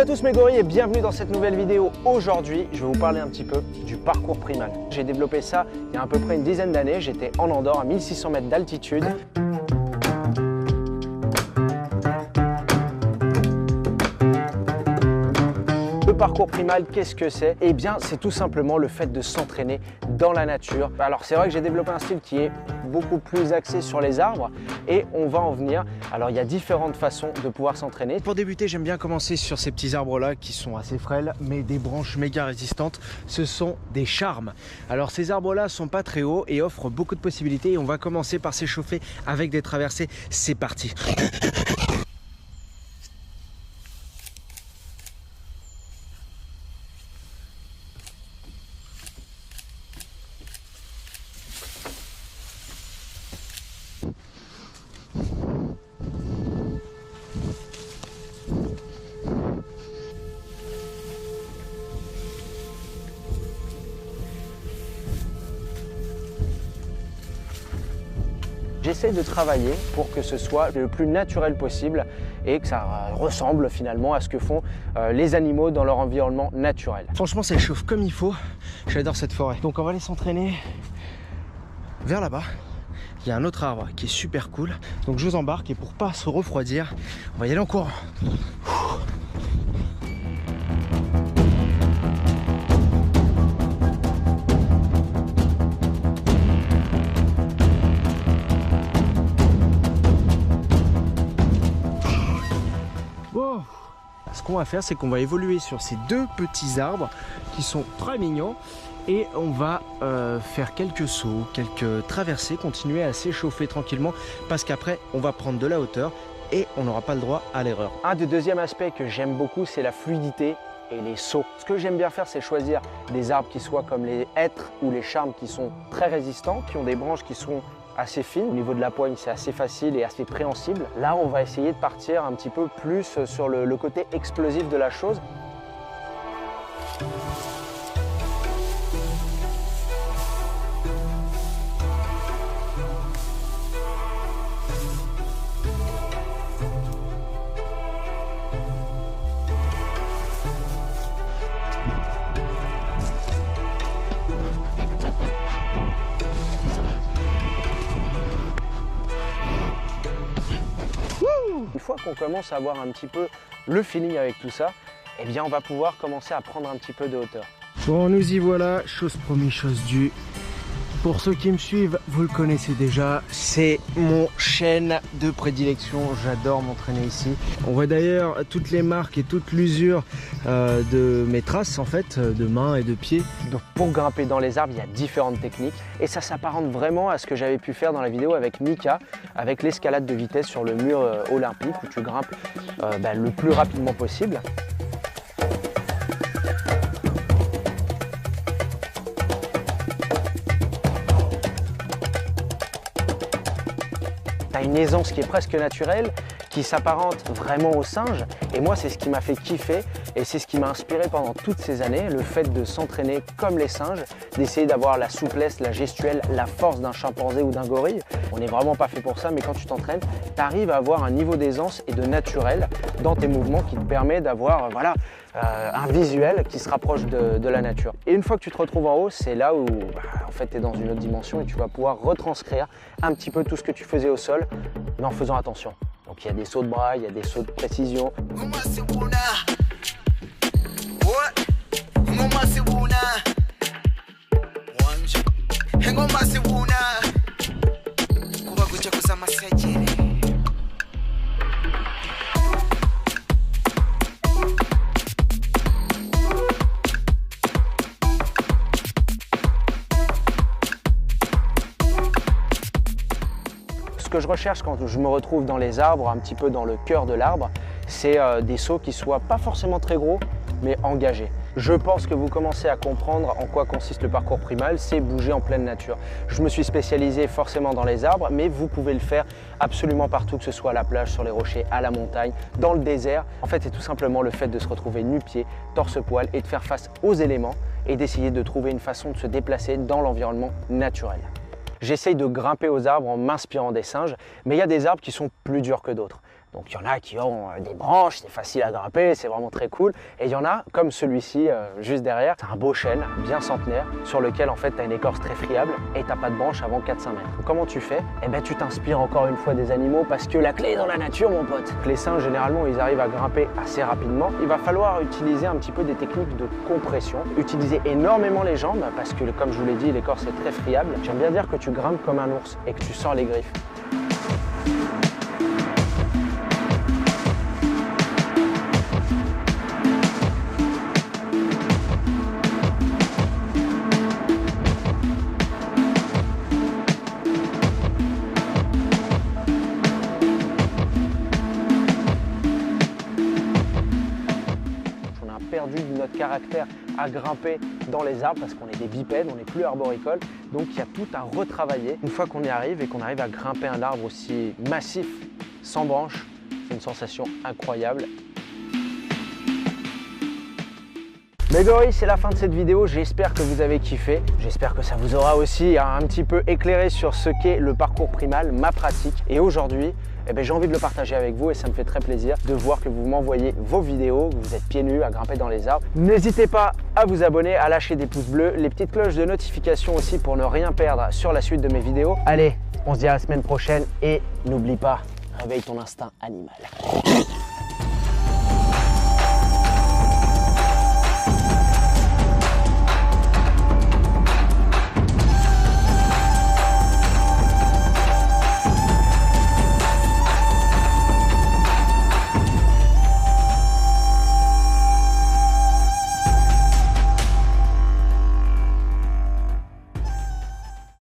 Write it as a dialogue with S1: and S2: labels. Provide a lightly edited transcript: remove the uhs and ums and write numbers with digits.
S1: à tous mes gorilles et bienvenue dans cette nouvelle vidéo. Aujourd'hui, je vais vous parler un petit peu du parcours primal. J'ai développé ça il y a à peu près une dizaine d'années. J'étais en Andorre à 1600 mètres d'altitude. Le parcours primal, qu'est-ce que c'est? Eh bien, c'est tout simplement le fait de s'entraîner dans la nature. Alors, c'est vrai que j'ai développé un style qui est beaucoup plus axé sur les arbres et on va en venir. Alors, il y a différentes façons de pouvoir s'entraîner. Pour débuter, j'aime bien commencer sur ces petits arbres-là qui sont assez frêles, mais des branches méga résistantes. Ce sont des charmes. Alors, ces arbres-là sont pas très hauts et offrent beaucoup de possibilités. Et on va commencer par s'échauffer avec des traversées. C'est parti! J'essaie de travailler pour que ce soit le plus naturel possible et que ça ressemble finalement à ce que font les animaux dans leur environnement naturel. Franchement, ça chauffe comme il faut. J'adore cette forêt. Donc on va aller s'entraîner vers là-bas. Il y a un autre arbre qui est super cool. Donc je vous embarque et pour pas se refroidir, on va y aller en courant. Ce qu'on va faire, c'est qu'on va évoluer sur ces deux petits arbres qui sont très mignons et on va faire quelques sauts, quelques traversées, continuer à s'échauffer tranquillement parce qu'après on va prendre de la hauteur et on n'aura pas le droit à l'erreur. Un des deuxièmes aspects que j'aime beaucoup, c'est la fluidité et les sauts. Ce que j'aime bien faire, c'est choisir des arbres qui soient comme les hêtres ou les charmes qui sont très résistants, qui ont des branches qui sont assez fine. Au niveau de la poigne, c'est assez facile et assez préhensible. Là, on va essayer de partir un petit peu plus sur le côté explosif de la chose. Une fois qu'on commence à avoir un petit peu le feeling avec tout ça, eh bien on va pouvoir commencer à prendre un petit peu de hauteur. Bon, nous y voilà, chose promise, chose due. Pour ceux qui me suivent, vous le connaissez déjà, c'est mon chêne de prédilection. J'adore m'entraîner ici. On voit d'ailleurs toutes les marques et toute l'usure de mes traces en fait, de mains et de pieds. Donc pour grimper dans les arbres, il y a différentes techniques et ça s'apparente vraiment à ce que j'avais pu faire dans la vidéo avec Mika, avec l'escalade de vitesse sur le mur olympique où tu grimpes le plus rapidement possible. Tu as une aisance qui est presque naturelle, qui s'apparente vraiment au singe. Et moi, c'est ce qui m'a fait kiffer et c'est ce qui m'a inspiré pendant toutes ces années, le fait de s'entraîner comme les singes, d'essayer d'avoir la souplesse, la gestuelle, la force d'un chimpanzé ou d'un gorille. On n'est vraiment pas fait pour ça, mais quand tu t'entraînes, tu arrives à avoir un niveau d'aisance et de naturel dans tes mouvements qui te permet d'avoir un visuel qui se rapproche de la nature. Et une fois que tu te retrouves en haut, c'est là où en fait, tu es dans une autre dimension et tu vas pouvoir retranscrire un petit peu tout ce que tu faisais au sol, mais en faisant attention. Donc il y a des sauts de bras, il y a des sauts de précision. Ce que je recherche quand je me retrouve dans les arbres, un petit peu dans le cœur de l'arbre, c'est des sauts qui soient pas forcément très gros, mais engagés. Je pense que vous commencez à comprendre en quoi consiste le parcours primal, c'est bouger en pleine nature. Je me suis spécialisé forcément dans les arbres, mais vous pouvez le faire absolument partout, que ce soit à la plage, sur les rochers, à la montagne, dans le désert. En fait, c'est tout simplement le fait de se retrouver nu-pieds, torse-poil et de faire face aux éléments et d'essayer de trouver une façon de se déplacer dans l'environnement naturel. J'essaye de grimper aux arbres en m'inspirant des singes, mais il y a des arbres qui sont plus durs que d'autres. Donc il y en a qui ont des branches, c'est facile à grimper, c'est vraiment très cool. Et il y en a comme celui-ci juste derrière, c'est un beau chêne bien centenaire sur lequel en fait tu as une écorce très friable et tu n'as pas de branche avant 4-5 mètres. Donc, comment tu fais? Eh ben tu t'inspires encore une fois des animaux parce que la clé est dans la nature mon pote. Les singes généralement ils arrivent à grimper assez rapidement. Il va falloir utiliser un petit peu des techniques de compression, utiliser énormément les jambes parce que comme je vous l'ai dit l'écorce est très friable. J'aime bien dire que tu grimpes comme un ours et que tu sors les griffes. Perdu notre caractère à grimper dans les arbres parce qu'on est des bipèdes, on n'est plus arboricoles, donc il y a tout à retravailler. Une fois qu'on y arrive et qu'on arrive à grimper un arbre aussi massif, sans branches, c'est une sensation incroyable. Les gorilles, c'est la fin de cette vidéo, j'espère que vous avez kiffé, j'espère que ça vous aura aussi un petit peu éclairé sur ce qu'est le parcours primal, ma pratique. Et aujourd'hui, j'ai envie de le partager avec vous et ça me fait très plaisir de voir que vous m'envoyez vos vidéos, que vous êtes pieds nus à grimper dans les arbres. N'hésitez pas à vous abonner, à lâcher des pouces bleus, les petites cloches de notification aussi pour ne rien perdre sur la suite de mes vidéos. Allez, on se dit à la semaine prochaine et n'oublie pas, réveille ton instinct animal.